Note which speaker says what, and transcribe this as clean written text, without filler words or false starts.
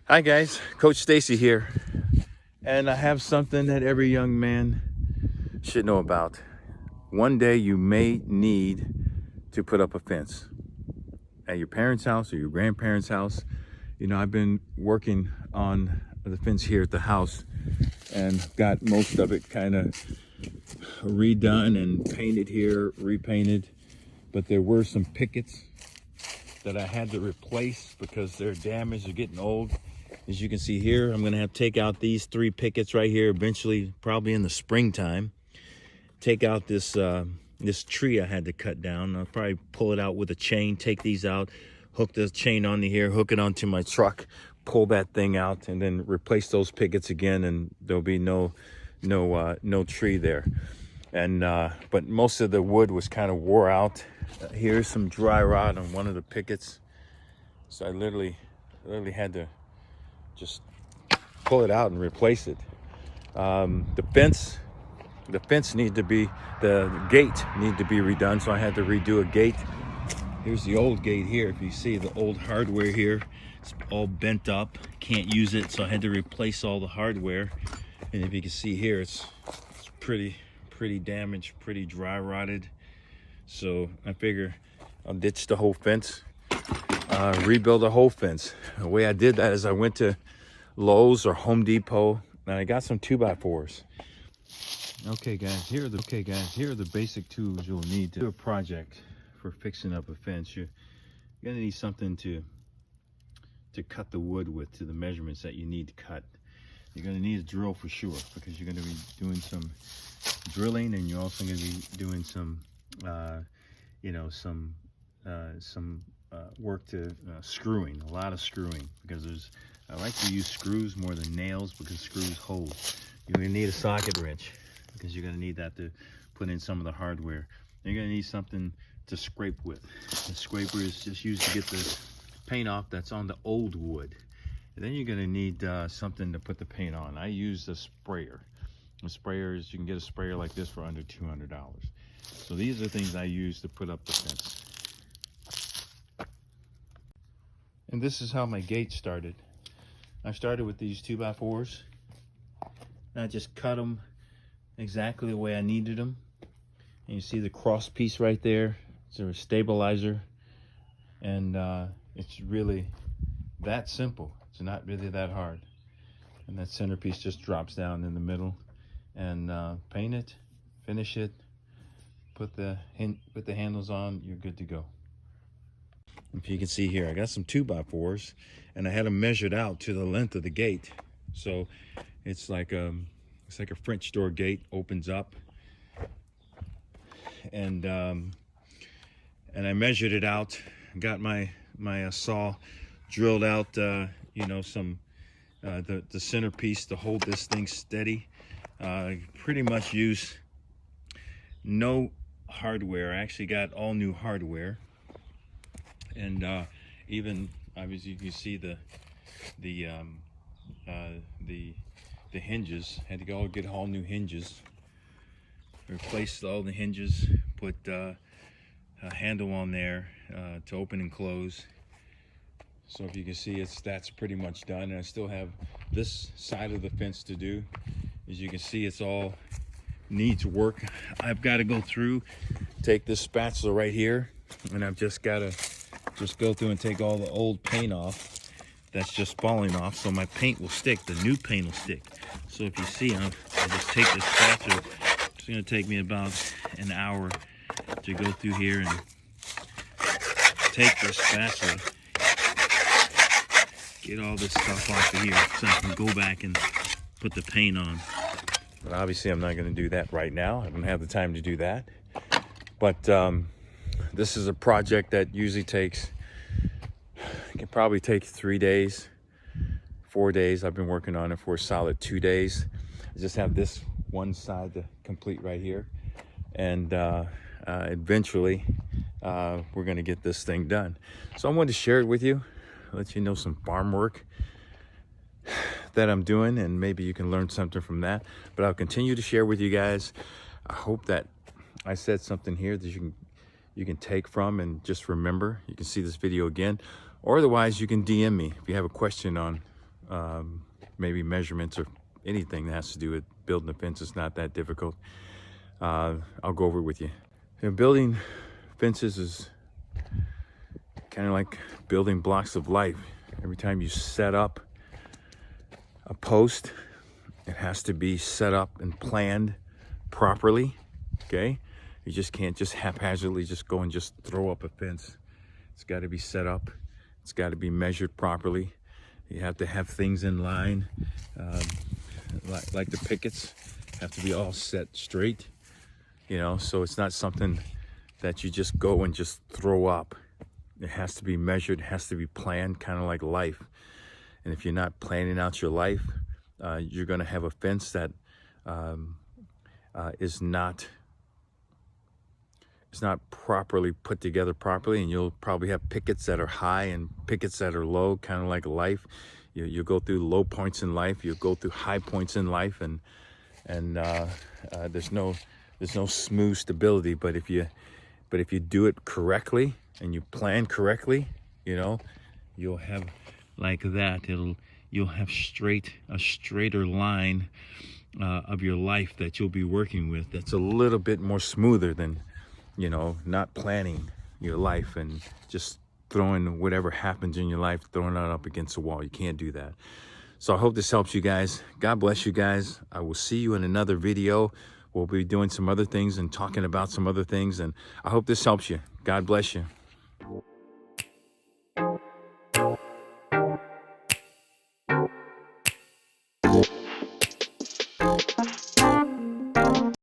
Speaker 1: Hi guys, Coach Stacey here, and I have something that every young man should know about. One day you may need to put up a fence at your parents' house or your grandparents' house. You know, I've been working on the fence here at the house and got most of it kind of redone and painted here, repainted, but there were some pickets that I had to replace because they're damaged, they're getting old. As you can see here, I'm gonna have to take out these 3 pickets right here eventually, probably in the springtime. Take out this this tree I had to cut down. I'll probably pull it out with a chain, take these out, hook the chain onto here, hook it onto my truck, pull that thing out, and then replace those pickets again, and there'll be no tree there. And but most of the wood was kind of wore out. Here's some dry rot on one of the pickets, so I literally had to just pull it out and replace it. The fence need to be, the gate need to be redone, so I had to redo a gate. Here's the old gate here. If you see the old hardware here, it's all bent up, can't use it, so I had to replace all the hardware. And if you can see here, it's pretty damaged, pretty dry rotted. So I figure I'll ditch the whole fence, rebuild the whole fence. The way I did that is I went to Lowe's or Home Depot and I got some 2x4s. Okay guys, here are the basic tools you'll need to do a project for fixing up a fence. You're gonna need something to cut the wood with, to the measurements that you need to cut. You're gonna need a drill for sure, because you're gonna be doing some drilling, and you're also gonna be doing some work to screwing, a lot of screwing, because I like to use screws more than nails because screws hold. You're gonna need a socket wrench because you're gonna need that to put in some of the hardware. You're gonna need something to scrape with. The scraper is just used to get the paint off that's on the old wood. And then you're gonna need something to put the paint on. I use a sprayer. The sprayer is, you can get a sprayer like this for under $200. So these are things I use to put up the fence. And this is how my gate started. I started with these 2x4s, and I just cut them exactly the way I needed them. And you see the cross piece right there. It's a stabilizer, and it's really that simple. It's not really that hard. And that centerpiece just drops down in the middle, and paint it, finish it, put the handles on, you're good to go. If you can see here, I got some 2x4s, and I had them measured out to the length of the gate. So it's like a French door gate, opens up, and I measured it out. Got my saw, drilled out some the centerpiece to hold this thing steady. Pretty much use no hardware. I actually got all new hardware. And even obviously you can see the hinges. Had to go get all new hinges. Replaced all the hinges. Put a handle on there to open and close. So if you can see, that's pretty much done. And I still have this side of the fence to do. As you can see, it's all needs work. I've got to go through, take this spatula right here, and I've just got to go through and take all the old paint off that's just falling off, so my paint will stick, the new paint will stick. So if you see, I'll just take this spatula. It's going to take me about an hour to go through here and take this spatula, get all this stuff off of here so I can go back and put the paint on. But obviously I'm not going to do that right now. I don't have the time to do that. But this is a project that usually takes, it can probably take 3 days, 4 days. I've been working on it for a solid 2 days. I just have this one side to complete right here. And eventually we're gonna get this thing done. So I wanted to share it with you, let you know some farm work that I'm doing, and maybe you can learn something from that. But I'll continue to share with you guys. I hope that I said something here that you can take from and just remember. You can see this video again, or otherwise you can DM me if you have a question on maybe measurements or anything that has to do with building a fence is not that difficult. I'll go over it with you. Building fences is kind of like building blocks of life. Every time you set up a post, it has to be set up and planned properly, okay? You just can't just haphazardly just go and just throw up a fence. It's got to be set up. It's got to be measured properly. You have to have things in line, like the pickets have to be all set straight, you know, so it's not something that you just go and just throw up. It has to be measured, has to be planned, kind of like life. And if you're not planning out your life, you're going to have a fence that is not properly put together properly, and you'll probably have pickets that are high and pickets that are low, kind of like life. You go through low points in life, you go through high points in life, and there's no smooth stability. But if you do it correctly and you plan correctly, you know, you'll have like that. You'll have a straighter line of your life that you'll be working with. That's a little bit more smoother than, you know, not planning your life and just throwing whatever happens in your life, throwing it up against the wall. You can't do that. So I hope this helps you guys. God bless you guys. I will see you in another video. We'll be doing some other things and talking about some other things. And I hope this helps you. God bless you.